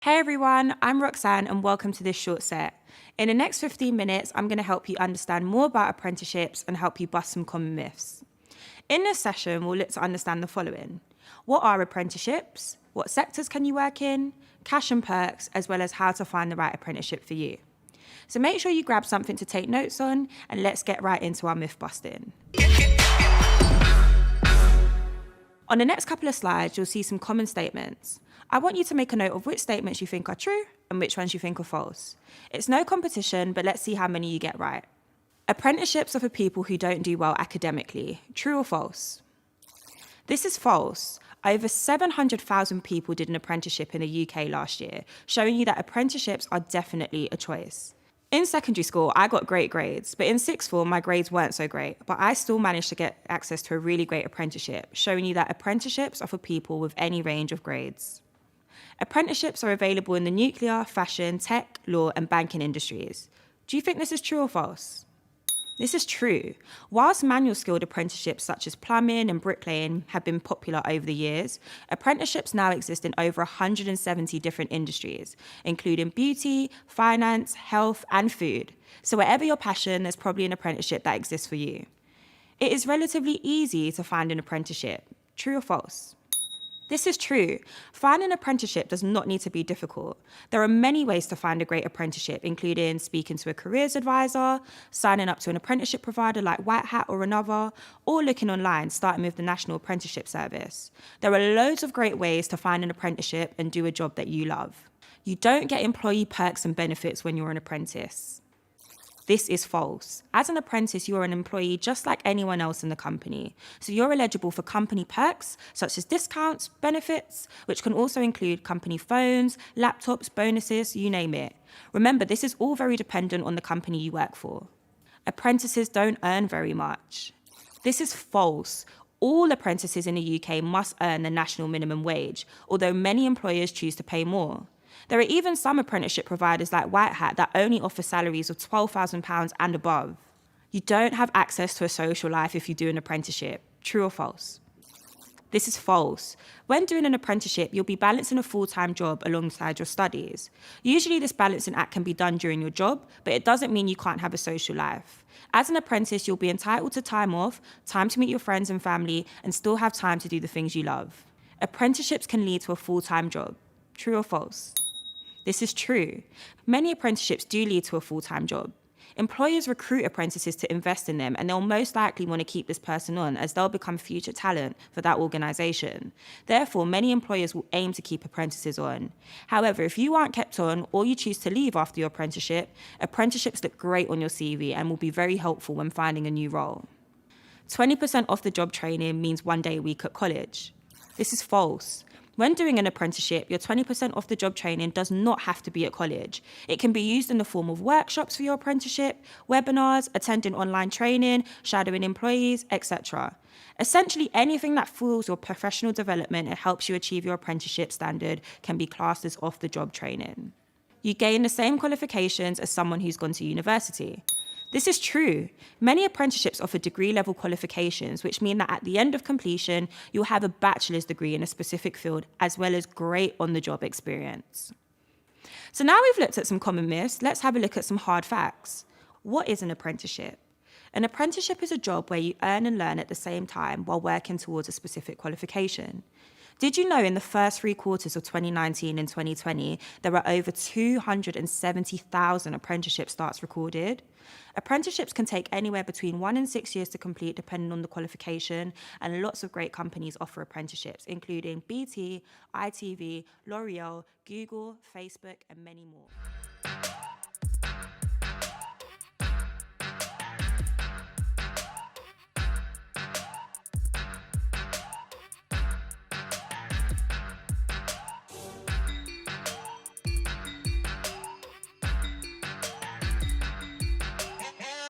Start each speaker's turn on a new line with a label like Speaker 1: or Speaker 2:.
Speaker 1: Hey everyone, I'm Roxanne and welcome to this short set. In the next 15 minutes, I'm going to help you understand more about apprenticeships and help you bust some common myths. In this session, we'll look to understand the following. What are apprenticeships? What sectors can you work in? Cash and perks, as well as how to find the right apprenticeship for you. So make sure you grab something to take notes on and let's get right into our myth busting. On the next couple of slides, you'll see some common statements. I want you to make a note of which statements you think are true and which ones you think are false. It's no competition, but let's see how many you get right. Apprenticeships are for people who don't do well academically. True or false? This is false. Over 700,000 people did an apprenticeship in the UK last year, showing you that apprenticeships are definitely a choice. In secondary school, I got great grades, but in sixth form, my grades weren't so great, but I still managed to get access to a really great apprenticeship, showing you that apprenticeships are for people with any range of grades. Apprenticeships are available in the nuclear, fashion, tech, law, and banking industries. Do you think this is true or false? This is true. Whilst manual skilled apprenticeships such as plumbing and bricklaying have been popular over the years, apprenticeships now exist in over 170 different industries, including beauty, finance, health, and food. So whatever your passion, there's probably an apprenticeship that exists for you. It is relatively easy to find an apprenticeship. True or false? This is true. Finding an apprenticeship does not need to be difficult. There are many ways to find a great apprenticeship, including speaking to a careers advisor, signing up to an apprenticeship provider like White Hat or another, or looking online, starting with the National Apprenticeship Service. There are loads of great ways to find an apprenticeship and do a job that you love. You don't get employee perks and benefits when you're an apprentice. This is false. As an apprentice, you are an employee just like anyone else in the company. So you're eligible for company perks, such as discounts, benefits, which can also include company phones, laptops, bonuses, you name it. Remember, this is all very dependent on the company you work for. Apprentices don't earn very much. This is false. All apprentices in the UK must earn the national minimum wage, although many employers choose to pay more. There are even some apprenticeship providers like White Hat that only offer salaries of £12,000 and above. You don't have access to a social life if you do an apprenticeship. True or false? This is false. When doing an apprenticeship, you'll be balancing a full-time job alongside your studies. Usually this balancing act can be done during your job, but it doesn't mean you can't have a social life. As an apprentice, you'll be entitled to time off, time to meet your friends and family, and still have time to do the things you love. Apprenticeships can lead to a full-time job. True or false? This is true. Many apprenticeships do lead to a full-time job. Employers recruit apprentices to invest in them, and they'll most likely want to keep this person on as they'll become future talent for that organisation. Therefore, many employers will aim to keep apprentices on. However, if you aren't kept on or you choose to leave after your apprenticeship, apprenticeships look great on your CV and will be very helpful when finding a new role. 20% off the job training means 1 day a week at college. This is false. When doing an apprenticeship, your 20% off the job training does not have to be at college. It can be used in the form of workshops for your apprenticeship, webinars, attending online training, shadowing employees, etc. Essentially, anything that fuels your professional development and helps you achieve your apprenticeship standard can be classed as off-the-job training. You gain the same qualifications as someone who's gone to university. This is true. Many apprenticeships offer degree-level qualifications, which mean that at the end of completion, you'll have a bachelor's degree in a specific field, as well as great on-the-job experience. So now we've looked at some common myths, let's have a look at some hard facts. What is an apprenticeship? An apprenticeship is a job where you earn and learn at the same time while working towards a specific qualification. Did you know in the first 3 quarters of 2019 and 2020, there were over 270,000 apprenticeship starts recorded? Apprenticeships can take anywhere between 1 and 6 years to complete, depending on the qualification, and lots of great companies offer apprenticeships, including BT, ITV, L'Oreal, Google, Facebook, and many more.